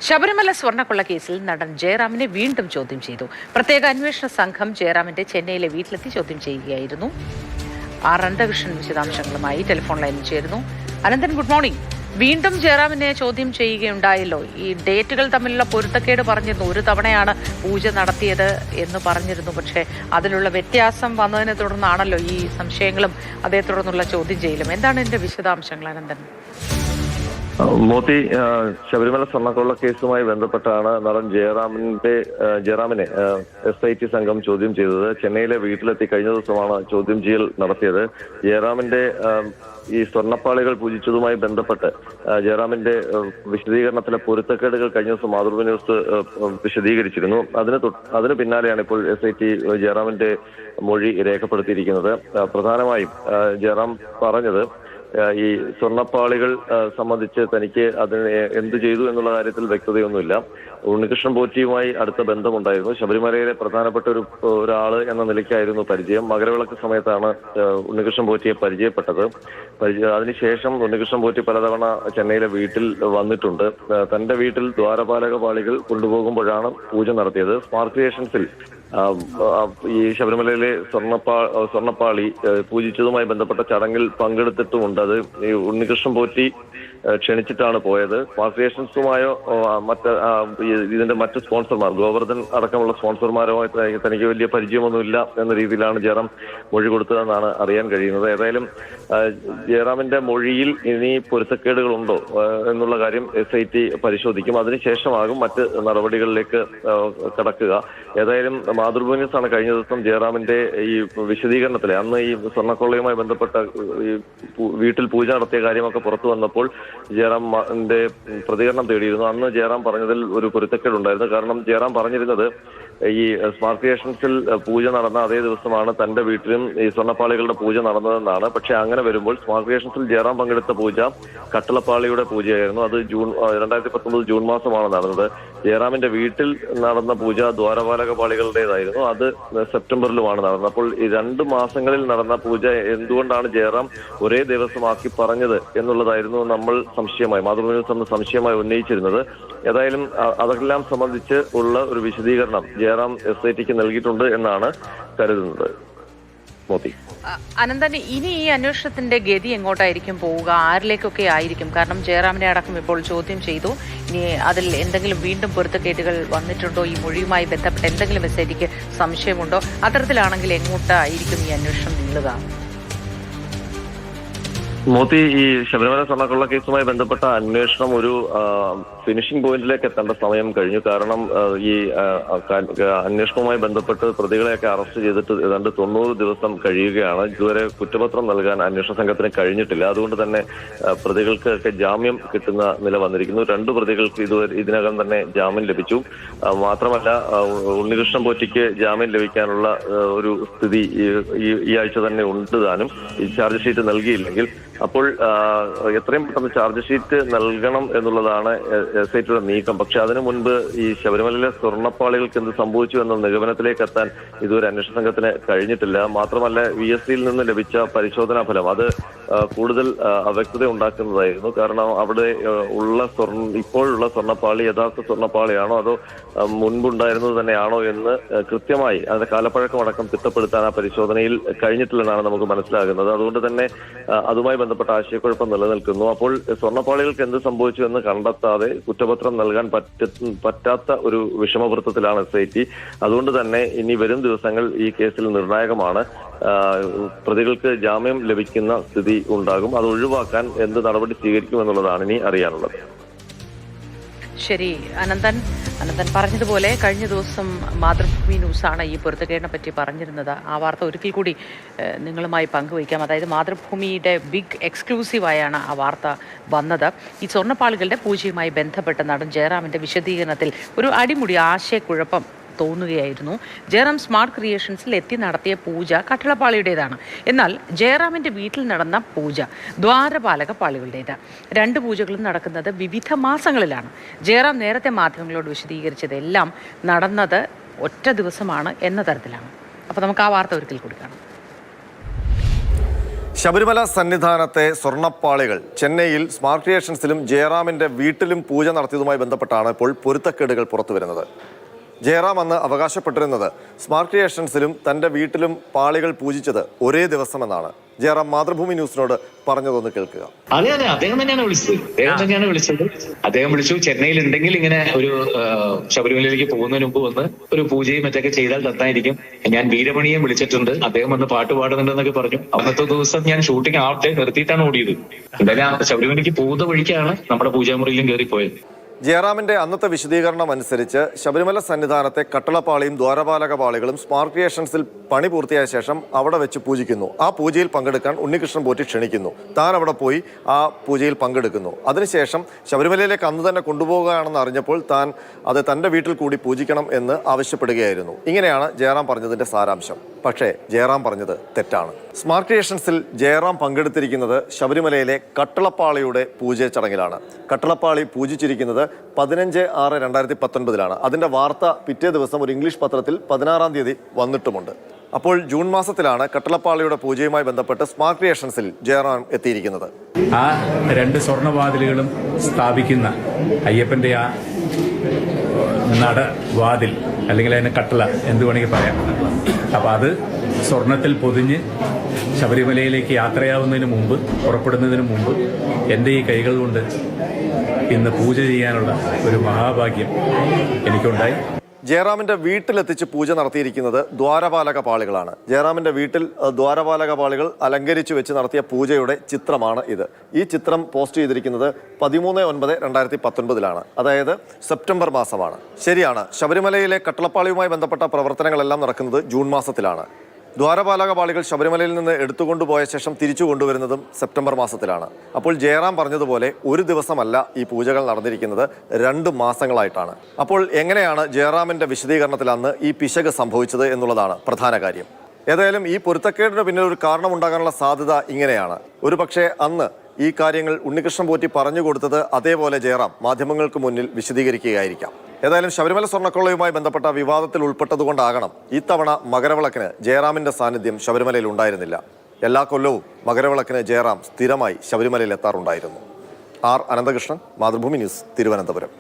ശബരിമല സ്വർണ്ണക്കൊള്ള കേസിൽ നടൻ ജയറാമിനെ വീണ്ടും ചോദ്യം ചെയ്തു. പ്രത്യേക അന്വേഷണ സംഘം ജയറാമിന്റെ ചെന്നൈയിലെ വീട്ടിലെത്തി ചോദ്യം ചെയ്യുകയായിരുന്നു. അനന്തകൃഷ്ണൻ വിശദാംശങ്ങളുമായി ടെലിഫോൺ ലൈനിൽ ചേരുന്നു. Ananthan, good morning. വീണ്ടും ജയറാമിനെ ചോദ്യം ചെയ്യുകയുണ്ടായല്ലോ. ഈ ഡേറ്റുകൾ തമ്മിലുള്ള പൊരുത്തക്കേട് പറഞ്ഞിരുന്നു. ഒരു തവണയാണ് പൂജ നടത്തിയത് എന്ന് പറഞ്ഞിരുന്നു. പക്ഷേ അതിലുള്ള വ്യത്യാസം വന്നതിനെ തുടർന്നാണല്ലോ ഈ സംശയങ്ങളും അതേ തുടർന്നുള്ള ചോദ്യം ചെയ്യലും. എന്താണ് ഇതിന്റെ വിശദാംശങ്ങൾ, അനന്തൻ? മോത്തി, ശബരിമല സ്വർണ്ണക്കൊള്ള കേസുമായി ബന്ധപ്പെട്ടാണ് നടൻ ജയറാമിനെ SIT സംഘം ചോദ്യം ചെയ്തത്. ചെന്നൈയിലെ വീട്ടിലെത്തി കഴിഞ്ഞ ദിവസമാണ് ചോദ്യം ചെയ്യൽ നടത്തിയത്. ജയറാമിന്റെ ഈ സ്വർണ്ണപ്പാളികൾ പൂജിച്ചതുമായി ബന്ധപ്പെട്ട് ജയറാമിന്റെ വിശദീകരണത്തിലെ പൊരുത്തക്കേടുകൾ കഴിഞ്ഞ ദിവസം മാതൃഭൂമി ന്യൂസ് വിശദീകരിച്ചിരുന്നു. അതിന് പിന്നാലെയാണ് ഇപ്പോൾ SIT ജയറാമിന്റെ മൊഴി രേഖപ്പെടുത്തിയിരിക്കുന്നത്. പ്രധാനമായും ജയറാം പറഞ്ഞത് ഈ സ്വർണ്ണപ്പാളികൾ സംബന്ധിച്ച് തനിക്ക് അതിന് എന്ത് ചെയ്തു എന്നുള്ള കാര്യത്തിൽ വ്യക്തതയൊന്നുമില്ല. ഉണ്ണികൃഷ്ണൻ പോറ്റിയുമായി അടുത്ത ബന്ധമുണ്ടായിരുന്നു. ശബരിമലയിലെ പ്രധാനപ്പെട്ട ഒരാള് എന്ന നിലയ്ക്കായിരുന്നു പരിചയം. മകരവിളക്ക് സമയത്താണ് ഉണ്ണികൃഷ്ണൻ പോറ്റിയെ പരിചയപ്പെട്ടത്. അതിനുശേഷം ഉണ്ണികൃഷ്ണൻ പോറ്റി പലതവണ ചെന്നൈയിലെ വീട്ടിൽ വന്നിട്ടുണ്ട്. തന്റെ വീട്ടിൽ ദ്വാരപാലക പാളികൾ കൊണ്ടുപോകുമ്പോഴാണ് പൂജ നടത്തിയത്. സ്മാർട്ട് ക്രിയേഷൻസിൽ ഈ ശബരിമലയിലെ സ്വർണ്ണപ്പാളി പൂജിച്ചതുമായി ബന്ധപ്പെട്ട ചടങ്ങിൽ പങ്കെടുത്തിട്ടുമുണ്ട്. അത് ഈ ഉണ്ണികൃഷ്ണൻ പോറ്റി ക്ഷണിച്ചിട്ടാണ് പോയത്. സ്മാർട്ട് ക്രിയേഷൻസുമായോ ഇതിന്റെ മറ്റ് സ്പോൺസർമാർ, ഗോവർദ്ധൻ അടക്കമുള്ള സ്പോൺസർമാരുമായി തനിക്ക് വലിയ പരിചയമൊന്നുമില്ല എന്ന രീതിയിലാണ് ജയറാം മൊഴി കൊടുത്തതെന്നാണ് അറിയാൻ കഴിയുന്നത്. ഏതായാലും ജയറാമിന്റെ മൊഴിയിൽ ഇനി പൊരുത്തക്കേടുകളുണ്ടോ എന്നുള്ള കാര്യം SIT പരിശോധിക്കും. അതിനുശേഷമാകും മറ്റ് നടപടികളിലേക്ക് കടക്കുക. ഏതായാലും മാതൃഭൂമി ന്യൂസാണ് കഴിഞ്ഞ ദിവസം ജയറാമിന്റെ ഈ വിശദീകരണത്തിലെ അന്ന് ഈ സ്വർണ്ണക്കൊള്ളയുമായി ബന്ധപ്പെട്ട ഈ വീട്ടിൽ പൂജ നടത്തിയ കാര്യമൊക്കെ പുറത്തു വന്നപ്പോൾ ജയറാമിന്റെ പ്രതികരണം തേടിയിരുന്നു. അന്ന് ജയറാം പറഞ്ഞതിൽ ഒരു പൊരുത്തക്കേടുണ്ടായിരുന്നു. കാരണം ജയറാം പറഞ്ഞിരുന്നത് ഈ സ്മാർട്ട് ക്രിയേഷൻസിൽ പൂജ നടന്ന അതേ ദിവസമാണ് തന്റെ വീട്ടിലും ഈ സ്വർണ്ണപ്പാളികളുടെ പൂജ നടന്നതെന്നാണ്. പക്ഷെ അങ്ങനെ വരുമ്പോൾ സ്മാർട്ട് ക്രിയേഷൻസിൽ ജയറാം പങ്കെടുത്ത പൂജ കട്ടളപ്പാളിയുടെ പൂജയായിരുന്നു. അത് 2019 ജൂൺ മാസമാണ് നടന്നത്. ജയറാമിന്റെ വീട്ടിൽ നടന്ന പൂജ ദ്വാരപാലക പാളികളുടേതായിരുന്നു. അത് സെപ്റ്റംബറിലുമാണ് നടന്നത്. അപ്പോൾ ഈ 2 മാസങ്ങളിൽ നടന്ന പൂജ എന്തുകൊണ്ടാണ് ജയറാം ഒരേ ദിവസമാക്കി പറഞ്ഞത് എന്നുള്ളതായിരുന്നു മാതൃഭൂമി ന്യൂസ് സംശയമായി ഉന്നയിച്ചിരുന്നത്. ഏതായാലും അതെല്ലാം സംബന്ധിച്ച് ഉള്ള ഒരു വിശദീകരണം ജയറാം SITക്ക് നൽകിയിട്ടുണ്ട് എന്നാണ് കരുതുന്നത്. മോദി, അനന്തൻ, ഇനി ഈ അന്വേഷണത്തിന്റെ ഗതി എങ്ങോട്ടായിരിക്കും പോവുക? ആരിലേക്കൊക്കെ ആയിരിക്കും? കാരണം ജയറാമിനെ അടക്കം ഇപ്പോൾ ചോദ്യം ചെയ്തു. ഇനി അതിൽ എന്തെങ്കിലും വീണ്ടും പൊരുത്തക്കേടുകൾ വന്നിട്ടുണ്ടോ? ഈ മൊഴിയുമായി ബന്ധപ്പെട്ട് എന്തെങ്കിലും SITക്ക് സംശയമുണ്ടോ? അത്തരത്തിലാണെങ്കിൽ എങ്ങോട്ടായിരിക്കും ഈ അന്വേഷണം നീളുക? മോത്തി, ഈ ശബരിമല സ്വർണ്ണക്കൊള്ള കേസുമായി ബന്ധപ്പെട്ട അന്വേഷണം ഒരു ഫിനിഷിംഗ് പോയിന്റിലേക്ക് എത്തേണ്ട സമയം കഴിഞ്ഞു. കാരണം ഈ അന്വേഷണവുമായി ബന്ധപ്പെട്ട് പ്രതികളെയൊക്കെ അറസ്റ്റ് ചെയ്തിട്ട് ഏതാണ്ട് 90 ദിവസം കഴിയുകയാണ്. ഇതുവരെ കുറ്റപത്രം നൽകാൻ അന്വേഷണ സംഘത്തിന് കഴിഞ്ഞിട്ടില്ല. അതുകൊണ്ട് തന്നെ പ്രതികൾക്കൊക്കെ ജാമ്യം കിട്ടുന്ന നില വന്നിരിക്കുന്നു. 2 പ്രതികൾക്ക് ഇതിനകം തന്നെ ജാമ്യം ലഭിച്ചു. മാത്രമല്ല ഉണ്ണികൃഷ്ണൻ പോറ്റിക്ക് ജാമ്യം ലഭിക്കാനുള്ള ഒരു സ്ഥിതി ഈ ആഴ്ച തന്നെ ഉണ്ട് താനും. ഈ ചാർജ് ഷീറ്റ് നൽകിയില്ലെങ്കിൽ അപ്പോൾ എത്രയും പെട്ടെന്ന് ചാർജ് ഷീറ്റ് നൽകണം എന്നുള്ളതാണ് SITയുടെ നീക്കം. പക്ഷെ അതിനു മുൻപ് ഈ ശബരിമലയിലെ സ്വർണ്ണപ്പാളികൾക്ക് എന്ത് സംഭവിച്ചു എന്ന നിഗമനത്തിലേക്ക് എത്താൻ ഇതുവരെ അന്വേഷണ സംഘത്തിന് കഴിഞ്ഞിട്ടില്ല. മാത്രമല്ല VSCയിൽ നിന്ന് ലഭിച്ച പരിശോധനാ ഫലം അത് കൂടുതൽ അവ്യക്തത ഉണ്ടാക്കുന്നതായിരുന്നു. കാരണം അവിടെ ഇപ്പോഴുള്ള സ്വർണ്ണപ്പാളി യഥാർത്ഥ സ്വർണ്ണപ്പാളിയാണോ അതോ മുൻപുണ്ടായിരുന്നത് തന്നെയാണോ എന്ന് കൃത്യമായി അതിന്റെ കാലപ്പഴക്കമടക്കം തിട്ടപ്പെടുത്താൻ ആ പരിശോധനയിൽ കഴിഞ്ഞിട്ടില്ലെന്നാണ് നമുക്ക് മനസ്സിലാകുന്നത്. അതുകൊണ്ട് തന്നെ അതുമായി ബന്ധപ്പെട്ട ആശയക്കുഴപ്പം നിലനിൽക്കുന്നു. അപ്പോൾ സ്വർണ്ണപ്പാളികൾക്ക് എന്ത് സംഭവിച്ചു എന്ന് കണ്ടെത്താതെ കുറ്റപത്രം നൽകാൻ പറ്റാത്ത ഒരു വിഷമവൃത്തത്തിലാണ് SIT. അതുകൊണ്ട് തന്നെ ഇനി വരും ദിവസങ്ങൾ ഈ കേസിൽ നിർണായകമാണ്. പ്രതികൾക്ക് ജാമ്യം ലഭിക്കുന്ന സ്ഥിതി ഉണ്ടാകും. അത് ഒഴിവാക്കാൻ എന്ത് നടപടി സ്വീകരിക്കുമെന്നുള്ളതാണ് ഇനി അറിയാനുള്ളത്. ശരി, അനന്തൻ പറഞ്ഞതുപോലെ കഴിഞ്ഞ ദിവസം മാതൃഭൂമി ന്യൂസാണ് ഈ പൊരുത്തക്കേടിനെ പറ്റി പറഞ്ഞിരുന്നത്. ആ വാർത്ത ഒരിക്കൽ കൂടി നിങ്ങളുമായി പങ്കുവയ്ക്കാം. അതായത് മാതൃഭൂമിയുടെ ബിഗ് എക്സ്ക്ലൂസീവായാണ് ആ വാർത്ത വന്നത്. ഈ സ്വർണ്ണപ്പാളികളുടെ പൂജയുമായി ബന്ധപ്പെട്ട് നടൻ ജയറാമിന്റെ വിശദീകരണത്തിൽ ഒരു അടിമുടി ആശയക്കുഴപ്പം തോന്നുകയായിരുന്നു. ജയറാം സ്മാർട്ട് ക്രിയേഷൻസിൽ എത്തി നടത്തിയ പൂജ കട്ടളപ്പാളിയുടേതാണ്. എന്നാൽ ജയറാമിന്റെ വീട്ടിൽ നടന്ന പൂജ ദ്വാരപാലക പാളികളുടേത്. 2 പൂജകളും നടക്കുന്നത് വിവിധ മാസങ്ങളിലാണ്. ജയറാം നേരത്തെ മാധ്യമങ്ങളോട് വിശദീകരിച്ചതെല്ലാം നടന്നത് ഒറ്റ ദിവസമാണ് എന്ന തരത്തിലാണ്. അപ്പോൾ നമുക്ക് ആ വാർത്ത ഒരിക്കൽ കൂടി കാണാം. ശബരിമല സന്നിധാനത്തെ സ്വർണ്ണപ്പാളികൾ ചെന്നൈയിൽ സ്മാർട്ട് ക്രിയേഷൻസിലും ജയറാമിന്റെ വീട്ടിലും പൂജ നടത്തിയതുമായി ബന്ധപ്പെട്ടാണ് ഇപ്പോൾ പൊരുത്തക്കേടുകൾ പുറത്തുവരുന്നത്. ജയറാം അന്ന് അവകാശപ്പെട്ടിരുന്നത് സ്മാർട്ട് ക്രിയേഷൻസിലും തന്റെ വീട്ടിലും പാളികൾ പൂജിച്ചത് ഒരേ ദിവസമെന്നാണ്. ജയറാം മാതൃഭൂമി ന്യൂസിനോട് പറഞ്ഞതൊന്ന് കേൾക്കുക. അതെ, അദ്ദേഹം തന്നെയാണ് വിളിച്ചത്. അദ്ദേഹം വിളിച്ചു, ചെന്നൈയിൽ ഉണ്ടെങ്കിൽ ഇങ്ങനെ ഒരു ശബരിമലയിലേക്ക് പോകുന്നതിന് മുമ്പ് വന്ന് ഒരു പൂജയും മറ്റൊക്കെ ചെയ്താൽ നന്നായിരിക്കും. ഞാൻ വീരമണിയെ വിളിച്ചിട്ടുണ്ട്, അദ്ദേഹം വന്ന് പാട്ട് പാടുന്നുണ്ടെന്നൊക്കെ പറഞ്ഞു. അന്നത്തെ ദിവസം ഞാൻ ഷൂട്ടിംഗ് ആവട്ടെ നിർത്തിയിട്ടാണ് ഓടിയത്. എന്തായാലും ശബരിമലയ്ക്ക് പോകുന്ന വഴിക്കാണ് നമ്മുടെ പൂജാമുറിയിലും കയറിപ്പോയത്. ജയറാമിന്റെ അന്നത്തെ വിശദീകരണം അനുസരിച്ച് ശബരിമല സന്നിധാനത്തെ കട്ടളപ്പാളിയും ദ്വാരപാലക പാളികളും സ്മാർട്ട് ക്രിയേഷൻസിൽ പണി പൂർത്തിയായ ശേഷം അവിടെ വെച്ച് പൂജിക്കുന്നു. ആ പൂജയിൽ പങ്കെടുക്കാൻ ഉണ്ണികൃഷ്ണൻ പോറ്റി ക്ഷണിക്കുന്നു. താൻ അവിടെ പോയി ആ പൂജയിൽ പങ്കെടുക്കുന്നു. അതിനുശേഷം ശബരിമലയിലേക്ക് അന്ന് തന്നെ കൊണ്ടുപോകുകയാണെന്ന് അറിഞ്ഞപ്പോൾ താൻ അത് തൻ്റെ വീട്ടിൽ കൂടി പൂജിക്കണം എന്ന് ആവശ്യപ്പെടുകയായിരുന്നു. ഇങ്ങനെയാണ് ജയറാം പറഞ്ഞതിന്റെ സാരാംശം. പക്ഷേ ജയറാം പറഞ്ഞത് തെറ്റാണ്. സ്മാർട്ട് ക്രിയേഷൻസിൽ ജയറാം പങ്കെടുത്തിരിക്കുന്നത് ശബരിമലയിലെ കട്ടളപ്പാളിയുടെ പൂജ ചടങ്ങിലാണ്. കട്ടളപ്പാളി പൂജിച്ചിരിക്കുന്നത് 15/6/2019 അതിന്റെ വാർത്ത പിറ്റേ ദിവസം ഒരു ഇംഗ്ലീഷ് പത്രത്തിൽ 16-ാം തീയതി വന്നിട്ടുമുണ്ട്. അപ്പോൾ ജൂൺ മാസത്തിലാണ് കട്ടളപ്പാളിയുടെ പൂജയുമായി ബന്ധപ്പെട്ട് സ്മാർട്ട് ക്രിയേഷൻസിൽ ജയറാം എത്തിയിരിക്കുന്നത്. ആ 2 സ്വർണ്ണവാതിലുകളും സ്ഥാപിക്കുന്ന അയ്യപ്പന്റെ ആ നടവാതിൽ അല്ലെങ്കിൽ അതിന് കട്ടള എന്ത് വേണമെങ്കിൽ പറയാം. അപ്പൊ അത് സ്വർണത്തിൽ പൊതിഞ്ഞ് ശബരിമലയിലേക്ക് യാത്രയാവുന്നതിന് മുമ്പ്, പുറപ്പെടുന്നതിന് മുമ്പ് എൻ്റെ ഈ കൈകൾ കൊണ്ട് ഇന്ന് പൂജ ചെയ്യാനുള്ള ഒരു മഹാഭാഗ്യം എനിക്കുണ്ടായി. ജയറാമിന്റെ വീട്ടിലെത്തിച്ച് പൂജ നടത്തിയിരിക്കുന്നത് ദ്വാരപാലക പാളികളാണ്. ജയറാമിന്റെ വീട്ടിൽ ദ്വാരപാലക പാളികൾ അലങ്കരിച്ചു വെച്ച് നടത്തിയ പൂജയുടെ ചിത്രമാണ് ഇത്. ഈ ചിത്രം പോസ്റ്റ് ചെയ്തിരിക്കുന്നത് 13/9/2019 അതായത് സെപ്റ്റംബർ മാസമാണ്. ശരിയാണ്, ശബരിമലയിലെ കട്ടളപ്പാളിയുമായി ബന്ധപ്പെട്ട പ്രവർത്തനങ്ങളെല്ലാം നടക്കുന്നത് ജൂൺ മാസത്തിലാണ്. ദ്വാരപാലക പാളികൾ ശബരിമലയിൽ നിന്ന് എടുത്തുകൊണ്ടുപോയ ശേഷം തിരിച്ചു കൊണ്ടുവരുന്നതും സെപ്റ്റംബർ മാസത്തിലാണ്. അപ്പോൾ ജയറാം പറഞ്ഞതുപോലെ ഒരു ദിവസമല്ല ഈ പൂജകൾ നടന്നിരിക്കുന്നത്, 2 മാസങ്ങളായിട്ടാണ്. അപ്പോൾ എങ്ങനെയാണ് ജയറാമിന്റെ വിശദീകരണത്തിൽ അന്ന് ഈ പിശക് സംഭവിച്ചത് എന്നുള്ളതാണ് പ്രധാന കാര്യം. ഏതായാലും ഈ പൊരുത്തക്കേടിന് പിന്നിൽ ഒരു കാരണമുണ്ടാകാനുള്ള സാധ്യത ഇങ്ങനെയാണ്. ഒരു പക്ഷേ അന്ന് ഈ കാര്യങ്ങൾ ഉണ്ണികൃഷ്ണൻ പോറ്റി പറഞ്ഞു കൊടുത്തത് അതേപോലെ ജയറാം മാധ്യമങ്ങൾക്ക് മുന്നിൽ വിശദീകരിക്കുകയായിരിക്കാം. ഏതായാലും ശബരിമല സ്വർണ്ണക്കൊള്ളയുമായി ബന്ധപ്പെട്ട വിവാദത്തിൽ ഉൾപ്പെട്ടതുകൊണ്ടാകണം ഇത്തവണ മകരവിളക്കിന് ജയറാമിന്റെ സാന്നിധ്യം ശബരിമലയിൽ ഉണ്ടായിരുന്നില്ല. എല്ലാ കൊല്ലവും മകരവിളക്കിന് ജയറാം സ്ഥിരമായി ശബരിമലയിൽ എത്താറുണ്ടായിരുന്നു. R Ananthakrishnan, Mathrubhumi news, Thiruvananthapuram.